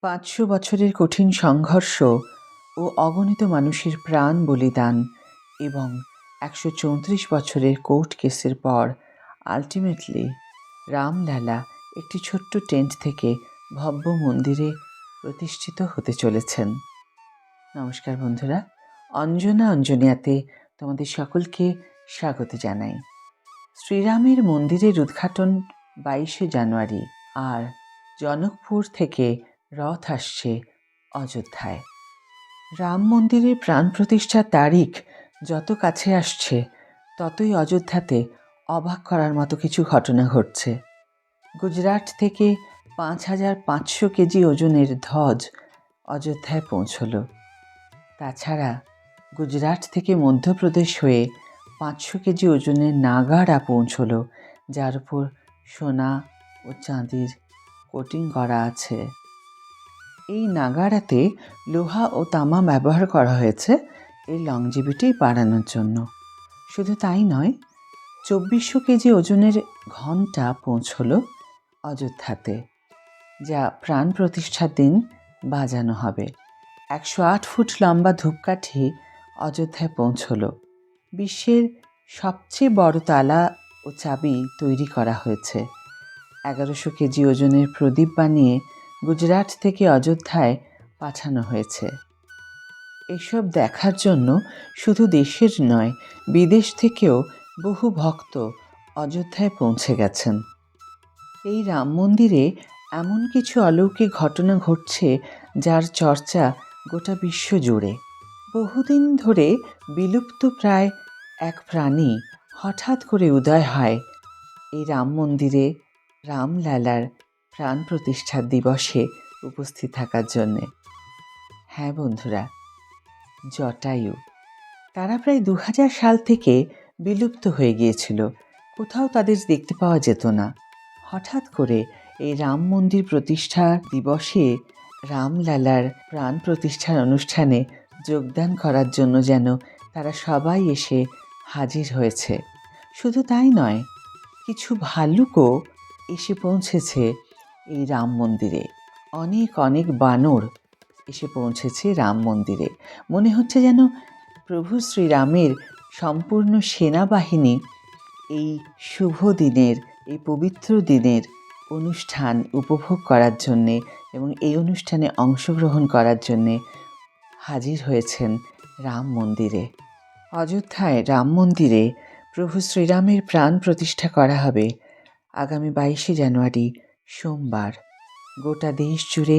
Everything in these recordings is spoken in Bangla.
৫০০ বছরের কঠিন সংঘর্ষ ও অগণিত মানুষের প্রাণ বলিদান এবং ১৩৪ বছরের কোর্ট কেসের পর আলটিমেটলি রামলালা একটি ছোট্ট টেন্ট থেকে ভব্য মন্দিরে প্রতিষ্ঠিত হতে চলেছেন। নমস্কার বন্ধুরা, অঞ্জনিয়াতে তোমাদের সকলকে স্বাগত জানাই। শ্রীরামের মন্দিরের উদ্ঘাটন ২২শে জানুয়ারি, আর জনকপুর থেকে রথ আসছে অযোধ্যায়। রাম মন্দিরের প্রাণ প্রতিষ্ঠার তারিখ যত কাছে আসছে ততই অযোধ্যাতে অবাক করার মতো কিছু ঘটনা ঘটছে। গুজরাট থেকে ৫,৫০০ কেজি ওজনের ধ্বজ অযোধ্যায় পৌঁছল। তাছাড়া গুজরাট থেকে মধ্যপ্রদেশ হয়ে ৫০০ কেজি ওজনের নাগারা পৌঁছল, যার উপর সোনা ও চাঁদির কোটিং করা আছে। এই নাগারাতে লোহা ও তামা ব্যবহার করা হয়েছে এই লংজিভিটি বাড়ানোর জন্য। শুধু তাই নয়, ২৪০০ কেজি ওজনের ঘণ্টা পৌঁছল অযোধ্যাতে, যা প্রাণ প্রতিষ্ঠার দিন বাজানো হবে। ১০৮ ফুট লম্বা ধূপকাঠি অযোধ্যায় পৌঁছল। বিশ্বের সবচেয়ে বড় তালা ও চাবি তৈরি করা হয়েছে। ১১০০ কেজি ওজনের প্রদীপ বানিয়ে গুজরাট থেকে অযোধ্যায় পাঠানো হয়েছে। এসব দেখার জন্য শুধু দেশের নয়, বিদেশ থেকেও বহু ভক্ত অযোধ্যায় পৌঁছে গেছেন। এই রাম মন্দিরে এমন কিছু অলৌকিক ঘটনা ঘটছে যার চর্চা গোটা বিশ্ব জুড়ে। বহুদিন ধরে বিলুপ্ত প্রায় এক প্রাণী হঠাৎ করে উদয় হয় এই রাম মন্দিরে রামলালার প্রাণ প্রতিষ্ঠার দিবসে উপস্থিত থাকার জন্যে। হ্যাঁ বন্ধুরা, জটায়ু। তারা প্রায় ২০০০ সাল থেকে বিলুপ্ত হয়ে গিয়েছিল, কোথাও তাদের দেখতে পাওয়া যেত না। হঠাৎ করে এই রাম মন্দির প্রতিষ্ঠা দিবসে রামলালার প্রাণ প্রতিষ্ঠার অনুষ্ঠানে যোগদান করার জন্য যেন তারা সবাই এসে হাজির হয়েছে। শুধু তাই নয়, কিছু ভাল্লুকও এসে পৌঁছেছে এই রাম মন্দিরে। অনেক অনেক বানর এসে পৌঁছেছে রাম মন্দিরে। মনে হচ্ছে যেন প্রভু শ্রীরামের সম্পূর্ণ সেনাবাহিনী এই শুভ দিনের, এই পবিত্র দিনের অনুষ্ঠান উপভোগ করার জন্যে এবং এই অনুষ্ঠানে অংশগ্রহণ করার জন্যে হাজির হয়েছেন রাম মন্দিরে। অযোধ্যায় রাম মন্দিরে প্রভু শ্রীরামের প্রাণ প্রতিষ্ঠা করা হবে আগামী ২২শে জানুয়ারি সোমবার। গোটা দেশ জুড়ে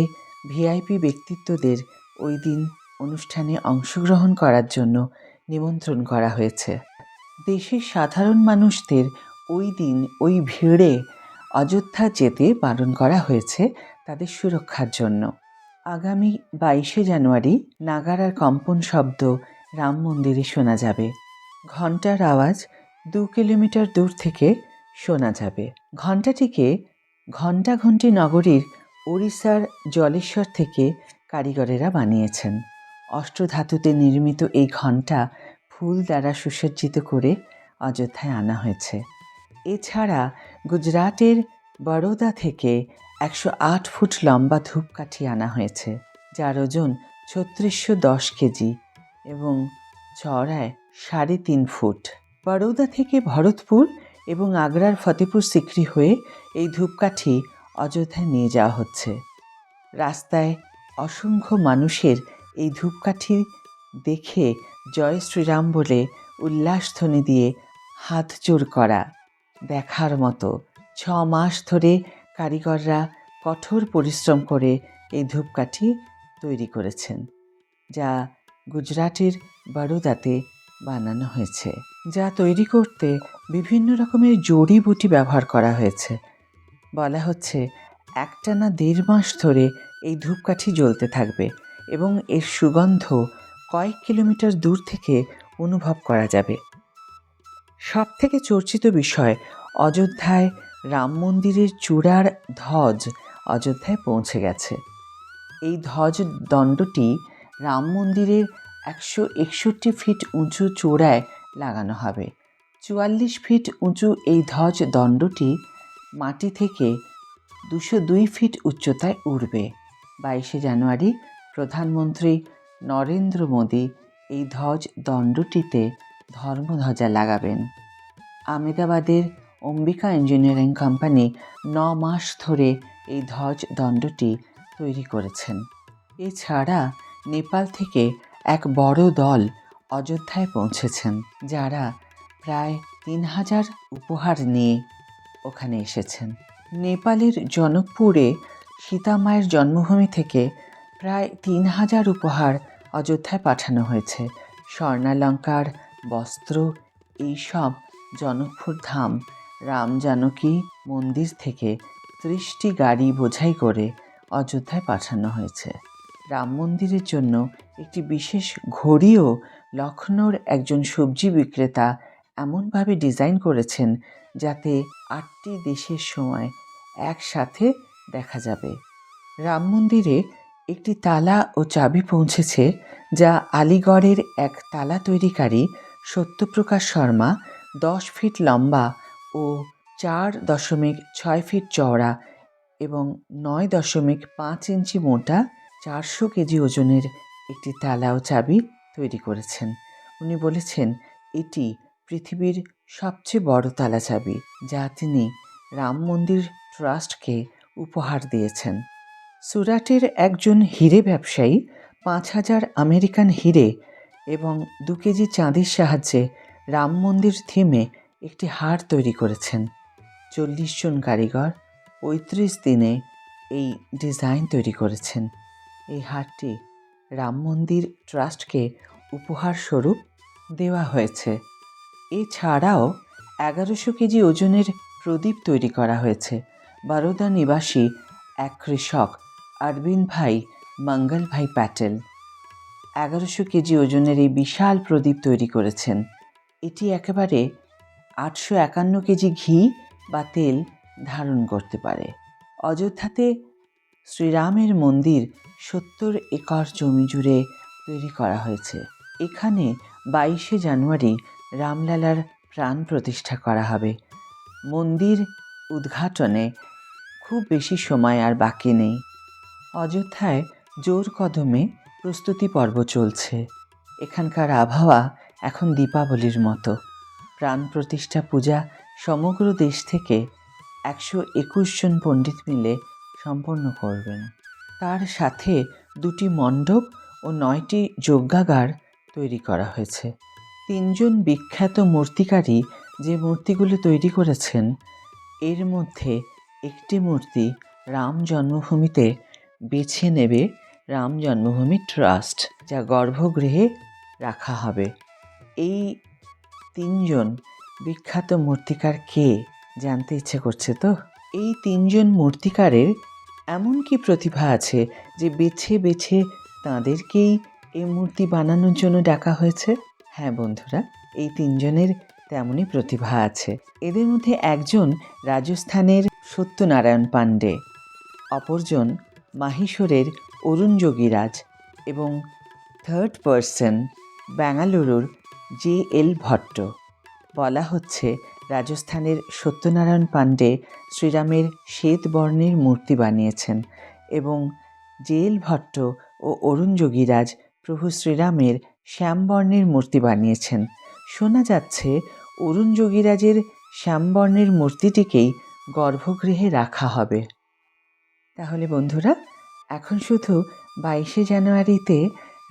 ভিআইপি ব্যক্তিত্বদের ওই দিন অনুষ্ঠানে অংশগ্রহণ করার জন্য নিমন্ত্রণ করা হয়েছে। দেশের সাধারণ মানুষদের ওই দিন ওই ভিড়ে অযোধ্যা যেতে বারণ করা হয়েছে তাদের সুরক্ষার জন্য। আগামী ২২শে জানুয়ারি নাগারার কম্পন শব্দ রাম মন্দিরে শোনা যাবে। ঘণ্টার আওয়াজ ২ কিলোমিটার দূর থেকে শোনা যাবে। ঘণ্টাটিকে ঘণ্টাঘণ্টি নগরীর ওড়িশার জলেশ্বর থেকে কারিগরেরা বানিয়েছেন। অষ্টধাতুতে নির্মিত এই ঘণ্টা ফুল দ্বারা সুসজ্জিত করে অযোধ্যায় আনা হয়েছে। এছাড়া গুজরাটের বরোদা থেকে ১০৮ ফুট লম্বা ধূপকাঠি আনা হয়েছে, যার ওজন ৩৬১০ কেজি এবং চওড়ায় ৩.৫ ফুট। বরোদা থেকে ভরতপুর এবং আগ্রার ফতেপুর সিক্রি হয়ে এই ধূপকাঠি অযোধ্যায় নিয়ে যাওয়া হচ্ছে। রাস্তায় অসংখ্য মানুষের এই ধূপকাঠি দেখে জয় শ্রীরাম বলে উল্লাসধ্বনি দিয়ে হাত জোড় করা দেখার মতো। ৬ মাস ধরে কারিগররা কঠোর পরিশ্রম করে এই ধূপকাঠি তৈরি করেছেন, যা গুজরাটের বরোদাতে বানানো হয়েছে। যা তৈরি করতে বিভিন্ন রকমের জড়িবুটি ব্যবহার করা হয়েছে। বলা হচ্ছে একটানা ১.৫ মাস ধরে এই ধূপকাঠি জ্বলতে থাকবে এবং এর সুগন্ধ কয়েক কিলোমিটার দূর থেকে অনুভব করা যাবে। সবথেকে চর্চিত বিষয়, অযোধ্যায় রাম মন্দিরের চূড়ার ধ্বজ অযোধ্যায় পৌঁছে গেছে। এই ধ্বজ দণ্ডটি রাম মন্দিরের ১৬১ ফিট উঁচু চূড়ায় লাগানো হবে। ৪৪ ফিট উঁচু এই ধ্বজ দণ্ডটি মাটি থেকে ২০২ ফিট উচ্চতায় উঠবে। 22শে জানুয়ারি প্রধানমন্ত্রী নরেন্দ্র মোদী এই ধ্বজ দণ্ডটিতে ধর্মধ্বজা লাগাবেন। আহমেদাবাদের অম্বিকা ইঞ্জিনিয়ারিং কোম্পানি 9 মাস ধরে এই ধ্বজ দণ্ডটি তৈরি করেছেন। এছাড়া নেপাল থেকে এক বড় দল অযোধ্যায় পৌঁছেছেন, যারা প্রায় 3000 উপহার নিয়ে ওখানে এসেছেন। নেপালের জনকপুরে সীতামায়ের জন্মভূমি থেকে প্রায় 3000 উপহার অযোধ্যায় পাঠানো হয়েছে। স্বর্ণালঙ্কার, বস্ত্র, এইসব জনকপুর ধাম রাম জানকী মন্দির থেকে 30টি গাড়ি বোঝাই করে অযোধ্যায় পাঠানো হয়েছে। রাম মন্দিরের জন্য একটি বিশেষ ঘড়িও লখনৌর একজন সবজি বিক্রেতা এমনভাবে ডিজাইন করেছেন যাতে 8টি দেশের সময় একসাথে দেখা যাবে। রাম মন্দিরে একটি তালা ও চাবি পৌঁছেছে, যা আলিগড়ের এক তালা তৈরিকারী সত্যপ্রকাশ শর্মা 10 ফিট লম্বা ও 4.6 ফিট চওড়া এবং 9.5 ইঞ্চি মোটা 400 কেজি ওজনের একটি তালা ও চাবি তৈরি করেছেন। উনি বলেছেন এটি পৃথিবীর সবচেয়ে বড় তালা চাবি, যা তিনি রাম মন্দির ট্রাস্টকে উপহার দিয়েছেন। সুরাটের একজন হিরে ব্যবসায়ী 5000 আমেরিকান হিরে এবং 2 কেজি চাঁদির সাহায্যে রাম মন্দির থিমে একটি হার তৈরি করেছেন। 40 জন কারিগর 35 দিনে এই ডিজাইন তৈরি করেছেন। এই হারটি রাম মন্দির ট্রাস্টকে উপহার স্বরূপ দেওয়া হয়েছে। এছাড়াও 1100 কেজি ওজনের প্রদীপ তৈরি করা হয়েছে। বরোদা নিবাসী এক কৃষক অরবিন্দ ভাই মঙ্গল ভাই প্যাটেল 1100 কেজি ওজনের এই বিশাল প্রদীপ তৈরি করেছেন। এটি একেবারে 851 কেজি ঘি বা তেল ধারণ করতে পারে। অযোধ্যাতে শ্রীরামের মন্দির 70 একর জমি জুড়ে তৈরি করা হয়েছে। এখানে 22শে জানুয়ারি রামলালার প্রাণ প্রতিষ্ঠা করা হবে। মন্দির উদ্ঘাটনে খুব বেশি সময় আর বাকি নেই। অযোধ্যায় জোর কদমে প্রস্তুতি পর্ব চলছে। এখানকার আবহাওয়া এখন দীপাবলির মতো। প্রাণ প্রতিষ্ঠা পূজা সমগ্র দেশ থেকে 121 জন পণ্ডিত মিলে সম্পন্ন করবেন। তার সাথে 2টি মণ্ডপ ও 9টি যজ্ঞাগার তৈরি করা হয়েছে। 3 জন বিখ্যাত মূর্তিকারী যে মূর্তিগুলো তৈরি করেছেন, এর মধ্যে একটি মূর্তি রাম জন্মভূমিতে বেছে নেবে রাম জন্মভূমি ট্রাস্ট, যা গর্ভগৃহে রাখা হবে। এই 3 জন বিখ্যাত মূর্তিকার কে জানতে ইচ্ছে করছে তো? এই 3 জন মূর্তিকারের এমন কি প্রতিভা আছে যে বেছে বেছে তাঁদেরকেই এই মূর্তি বানানোর জন্য ডাকা হয়েছে? হ্যাঁ বন্ধুরা, এই 3 জনের তেমনই প্রতিভা আছে। এদের মধ্যে একজন রাজস্থানের সত্যনারায়ণ পাণ্ডে, অপরজন মাহিশোরের অরুণ যোগীরাজ এবং থার্ড পার্সন বেঙ্গালুরুর JL ভট্ট। বলা হচ্ছে রাজস্থানের সত্যনারায়ণ পাণ্ডে শ্রীরামের শ্বেত বর্ণের মূর্তি বানিয়েছেন এবং JL ভট্ট ও অরুণ যোগীরাজ প্রভু শ্রীরামের শ্যামবর্ণের মূর্তি বানিয়েছেন। শোনা যাচ্ছে অরুণ যোগীরাজের শ্যামবর্ণের মূর্তিটিকেই গর্ভগৃহে রাখা হবে। তাহলে বন্ধুরা, এখন শুধু 22শে জানুয়ারিতে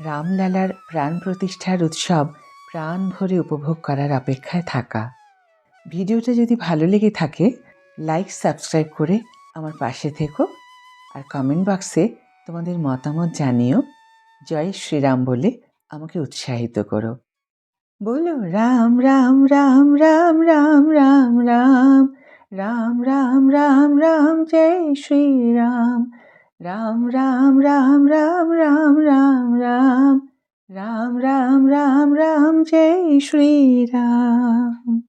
রামলালার প্রাণ প্রতিষ্ঠার উৎসব প্রাণ ভরে উপভোগ করার অপেক্ষায় থাকা। ভিডিওটা যদি ভালো লেগে থাকে, লাইক সাবস্ক্রাইব করে আমার পাশে থেকো আর কমেন্ট বক্সে তোমাদের মতামত জানিও। জয় শ্রীরাম বলে আমাকে উৎসাহিত করো। বলো রাম রাম রাম রাম রাম রাম রাম রাম রাম রাম রাম জয় শ্রীরাম। রাম রাম রাম রাম রাম রাম রাম রাম রাম রাম রাম জয় শ্রীরাম।